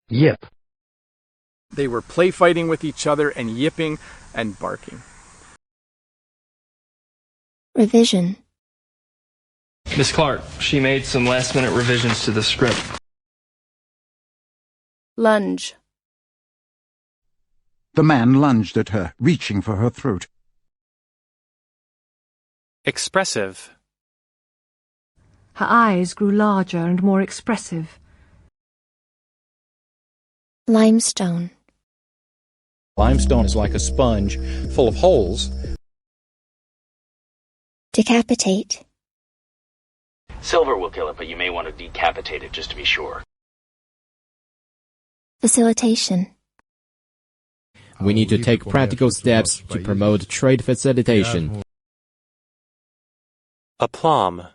Yip. They were play fighting with each other and yipping and barking. Revision. Miss Clark, she made some last-minute revisions to the script. Lunge. The man lunged at her, reaching for her throat. Expressive. Her eyes grew larger and more expressive. Limestone. Limestone is like a sponge full of holes. Decapitate. Silver will kill it, but you may want to decapitate it just to be sure. Facilitation. We need to take practical steps to promote trade facilitation. Aplomb.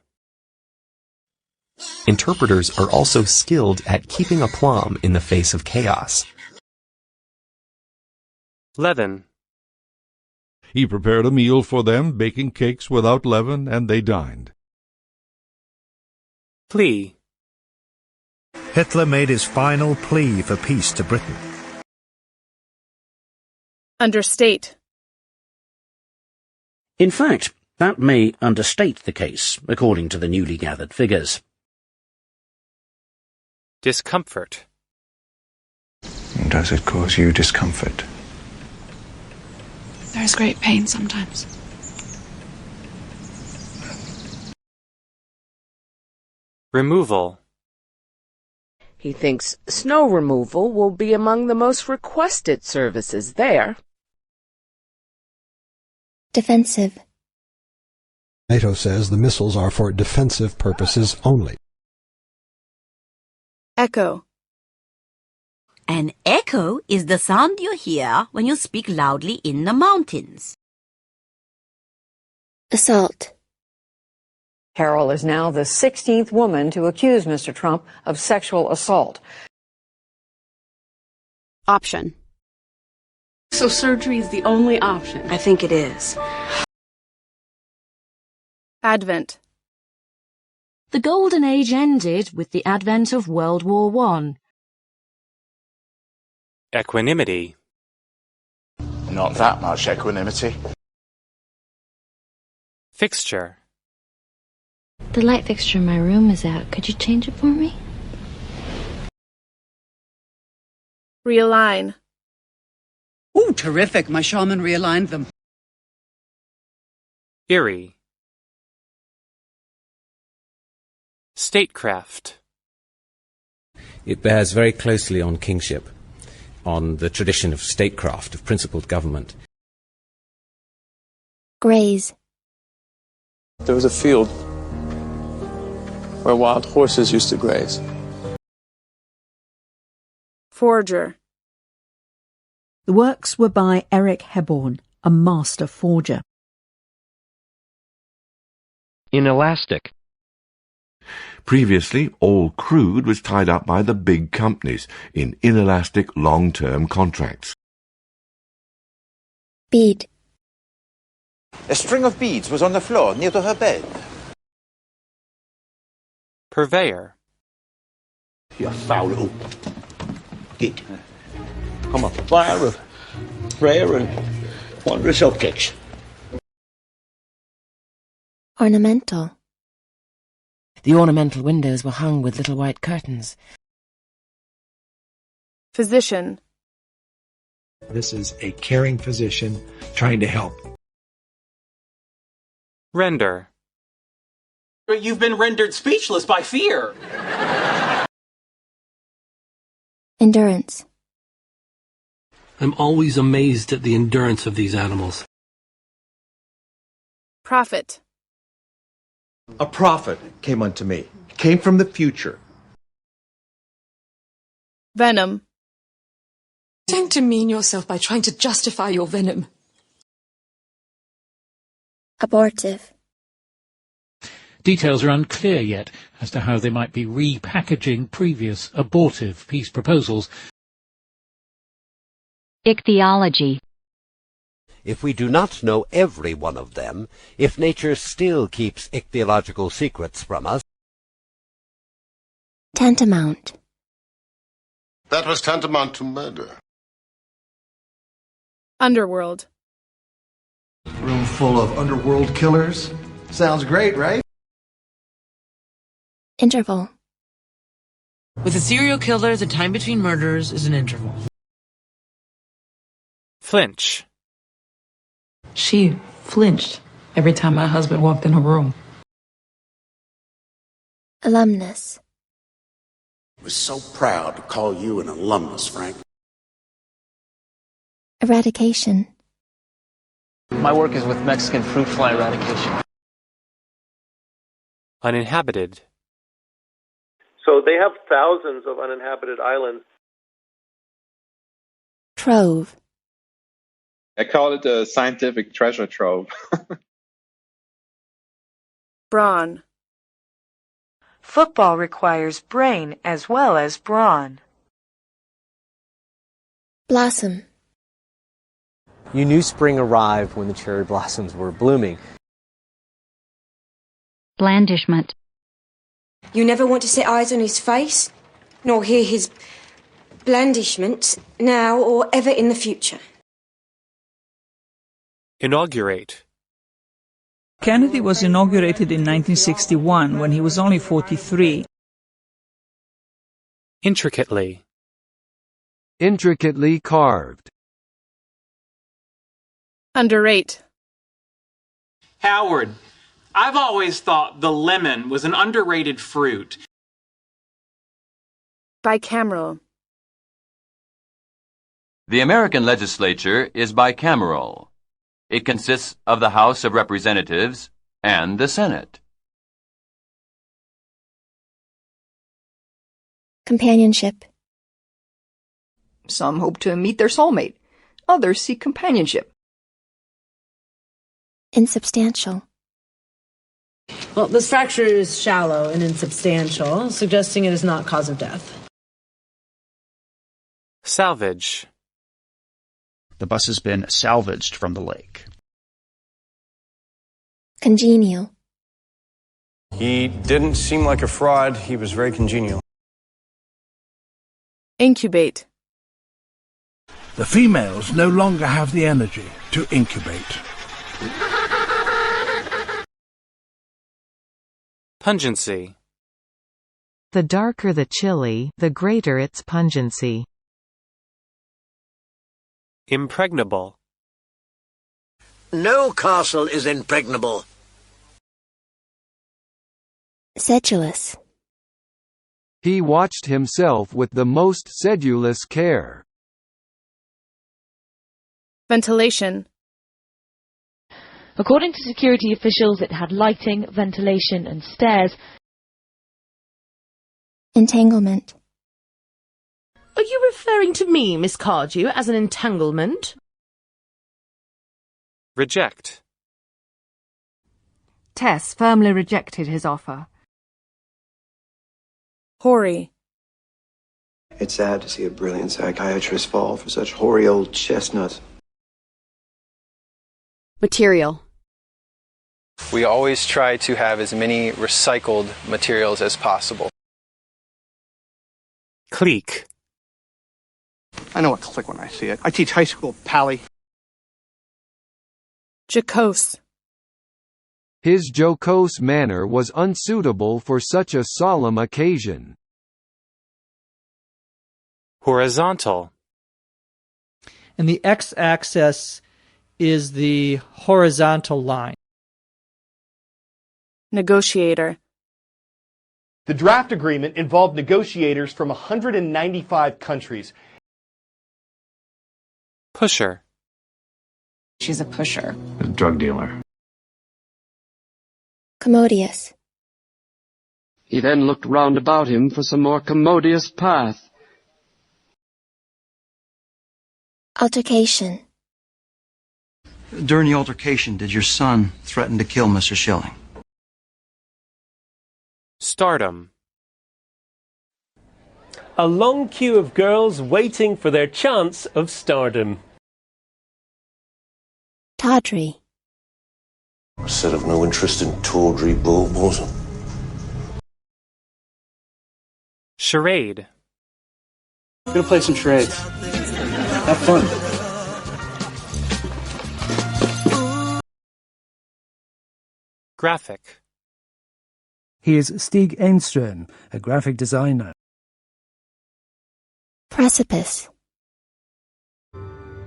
Interpreters are also skilled at keeping aplomb in the face of chaos. Leaven. He prepared a meal for them, baking cakes without leaven, and they dined. Plea. Hitler made his final plea for peace to Britain. Understate. In fact, that may understate the case, according to the newly gathered figures. Discomfort. Does it cause you discomfort? There is great pain sometimes. Removal. He thinks snow removal will be among the most requested services there. Defensive. NATO says the missiles are for defensive purposes only. Echo. An echo is the sound you hear when you speak loudly in the mountains. Assault. Carol is now the 16th woman to accuse Mr. Trump of sexual assault. Option. So surgery is the only option? I think it is. Advent. The Golden Age ended with the advent of World War I. Equanimity. Not that much equanimity. Fixture. The light fixture in my room is out. Could you change it for me? Realign. Ooh, terrific. My shaman realigned them. Eerie. Statecraft. It bears very closely on kingship, on the tradition of statecraft, of principled government. Graze. There was a field where wild horses used to graze. Forger. The works were by Eric Hebborn, a master forger. Inelastic. Previously, all crude was tied up by the big companies in inelastic long-term contracts. Bead. A string of beads was on the floor near to her bed. Purveyor. You foul little git. I'm a buyer of rare and wondrous objects. Ornamental. The ornamental windows were hung with little white curtains. Physician. This is a caring physician trying to help. Render. You've been rendered speechless by fear. Endurance. I'm always amazed at the endurance of these animals. Prophet. A prophet came unto me. He came from the future. Venom. Don't demean yourself by trying to justify your venom. Abortive. Details are unclear yet as to how they might be repackaging previous abortive peace proposals. Ichthyology. If we do not know every one of them, if nature still keeps ichthyological secrets from us. Tantamount. That was tantamount to murder. Underworld. Room full of underworld killers? Sounds great, right? Interval. With a serial killer, the time between murders is an interval. Flinch. She flinched every time my husband walked in her room. Alumnus. I was so proud to call you an alumnus, Frank. Eradication. My work is with Mexican fruit fly eradication. Uninhabited. So they have thousands of uninhabited islands. Trove. I call it a scientific treasure trove. Brawn. Football requires brain as well as brawn. Blossom. You knew spring arrived when the cherry blossoms were blooming. Blandishment. You never want to set eyes on his face, nor hear his blandishments, now or ever in the future. Inaugurate. Kennedy was inaugurated in 1961 when he was only 43. Intricately. Intricately carved. Underrate. Howard, I've always thought the lemon was an underrated fruit. Bicameral. The American legislature is bicameral. It consists of the House of Representatives and the Senate. Companionship. Some hope to meet their soulmate. Others seek companionship. Insubstantial. Well, this fracture is shallow and insubstantial, suggesting it is not cause of death. Salvage. The bus has been salvaged from the lake. Congenial. He didn't seem like a fraud. He was very congenial. Incubate. The females no longer have the energy to incubate. Pungency. The darker the chili, the greater its pungency. Impregnable. No castle is impregnable. Sedulous. He watched himself with the most sedulous care. Ventilation. According to security officials, it had lighting, ventilation, and stairs. Entanglement. Are you referring to me, Miss Cardew, as an entanglement? Reject. Tess firmly rejected his offer. Hoary. It's sad to see a brilliant psychiatrist fall for such hoary old chestnut. Material. We always try to have as many recycled materials as possible. Clique. I know a clique when I see it. I teach high school, Pally. Jocose. His jocose manner was unsuitable for such a solemn occasion. Horizontal. And the x-axis is the horizontal line. Negotiator. The draft agreement involved negotiators from 195 countries. Pusher. She's a pusher. A drug dealer. Commodious. He then looked round about him for some more commodious path. Altercation. During the altercation, did your son threaten to kill Mr. Schilling? Stardom. A long queue of girls waiting for their chance of stardom. Tawdry. A set of no interest in tawdry baubles. Charade. We're gonna play some charades. Have fun. Graphic. He is Stig Enström, a graphic designer. Precipice.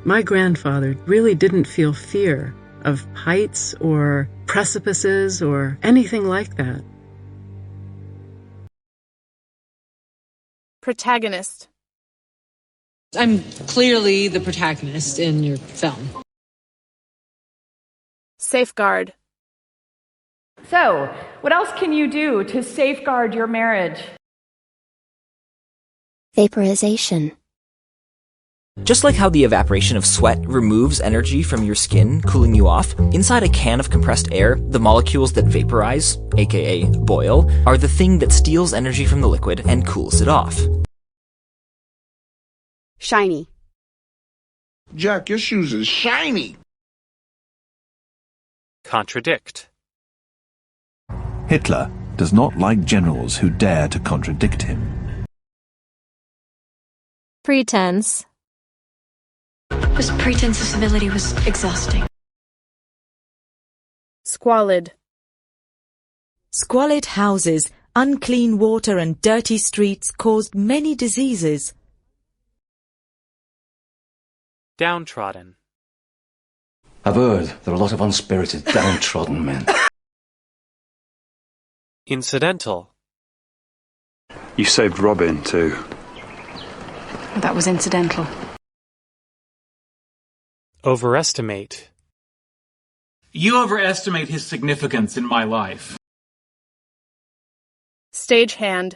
My grandfather really didn't feel fear of heights or precipices or anything like that. Protagonist. I'm clearly the protagonist in your film. Safeguard. So, what else can you do to safeguard your marriage? Vaporization. Just like how the evaporation of sweat removes energy from your skin, cooling you off, inside a can of compressed air, the molecules that vaporize, aka boil, are the thing that steals energy from the liquid and cools it off. Shiny. Jack, your shoes are shiny. Contradict. Hitler does not like generals who dare to contradict him. Pretense. This pretense of civility was exhausting. Squalid. Squalid houses, unclean water and dirty streets caused many diseases. Downtrodden. I've heard there are a lot of unspirited, downtrodden men. Incidental. You saved Robin, too. That was incidental. Overestimate. You overestimate his significance in my life. Stagehand.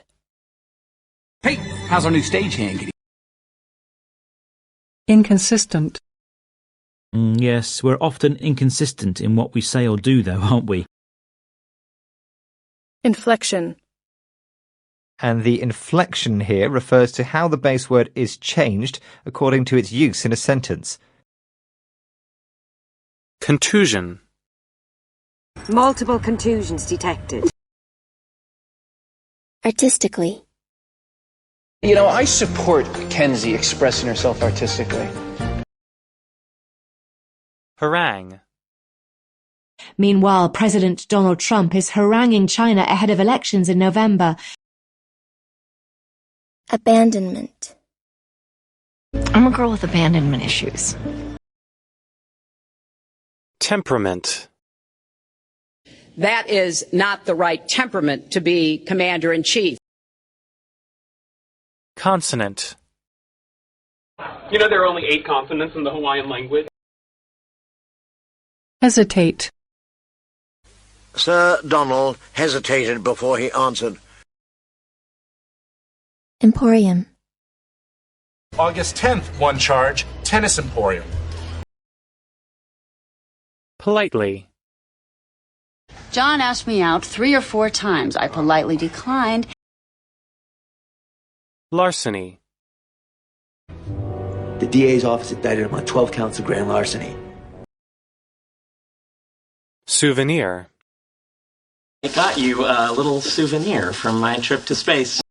Hey, how's our new stagehand? Inconsistent. Yes, we're often inconsistent in what we say or do, though, aren't we? Inflection. And the inflection here refers to how the base word is changed according to its use in a sentence. Contusion. Multiple contusions detected. Artistically. You know, I support Kenzie expressing herself artistically. Harangue. Meanwhile, President Donald Trump is haranguing China ahead of elections in November. Abandonment. I'm a girl with abandonment issues. Temperament. That is not the right temperament to be commander-in-chief. Consonant. You know there are only 8 consonants in the Hawaiian language. Hesitate. Sir Donald hesitated before he answered. Emporium. August 10th, one charge, Tennis Emporium. Politely. John asked me out 3 or 4 times. I politely declined. Larceny. The DA's office indicted him on 12 counts of grand larceny. Souvenir. I got you a little souvenir from my trip to space.